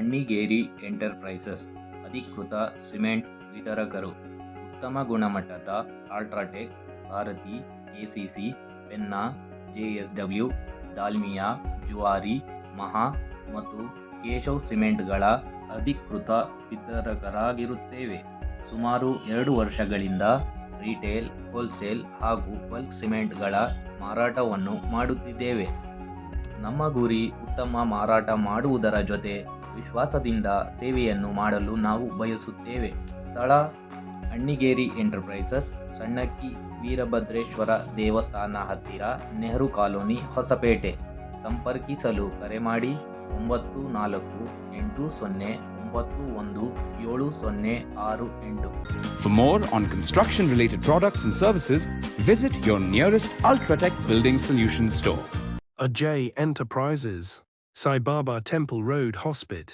Annigeri enterprises ಅಧಿಕೃತ cement ವಿತರಕರು. ಉತ್ತಮ ಗುಣಮಟ್ಟದ ಅಲ್ಟ್ರಾಟೆಕ್, ಭಾರತಿ, ಎಸಿಸಿ, ಪೆನ್ನಾ, ಜೆಎಸ್ಡಬ್ಲ್ಯೂ, ದಾಲ್ಮಿಯಾ, ಜುವಾರಿ, ಮಹಾ ಮತ್ತು ಕೇಶವ್ ಸಿಮೆಂಟ್ಗಳ ಅಧಿಕೃತ ವಿತರಕರಾಗಿರುತ್ತೇವೆ. ಸುಮಾರು 2 ವರ್ಷಗಳಿಂದ ರಿಟೇಲ್, ಹೋಲ್ಸೇಲ್ ಹಾಗೂ ಬಲ್ಕ್ ಸಿಮೆಂಟ್ಗಳ ಮಾರಾಟವನ್ನು ಮಾಡುತ್ತಿದ್ದೇವೆ. ನಮ್ಮ ಗುರಿ ಉತ್ತಮ ಮಾರಾಟ ಮಾಡುವುದರ ಜೊತೆ ವಿಶ್ವಾಸದಿಂದ ಸೇವೆಯನ್ನು ಮಾಡಲು ನಾವು ಬಯಸುತ್ತೇವೆ. ಸ್ಥಳ: ಅಣ್ಣಿಗೇರಿ ಎಂಟರ್ಪ್ರೈಸಸ್, ಸಣ್ಣಕ್ಕಿ ವೀರಭದ್ರೇಶ್ವರ ದೇವಸ್ಥಾನ ಹತ್ತಿರ, ನೆಹರು ಕಾಲೋನಿ, ಹೊಸಪೇಟೆ. ಸಂಪರ್ಕಿಸಲು ಕರೆ ಮಾಡಿ 9480917068. For more on construction related products and services, visit your nearest Ultratech Building Solutions store. Ajay Enterprises, Sai Baba Temple Road, Hospit.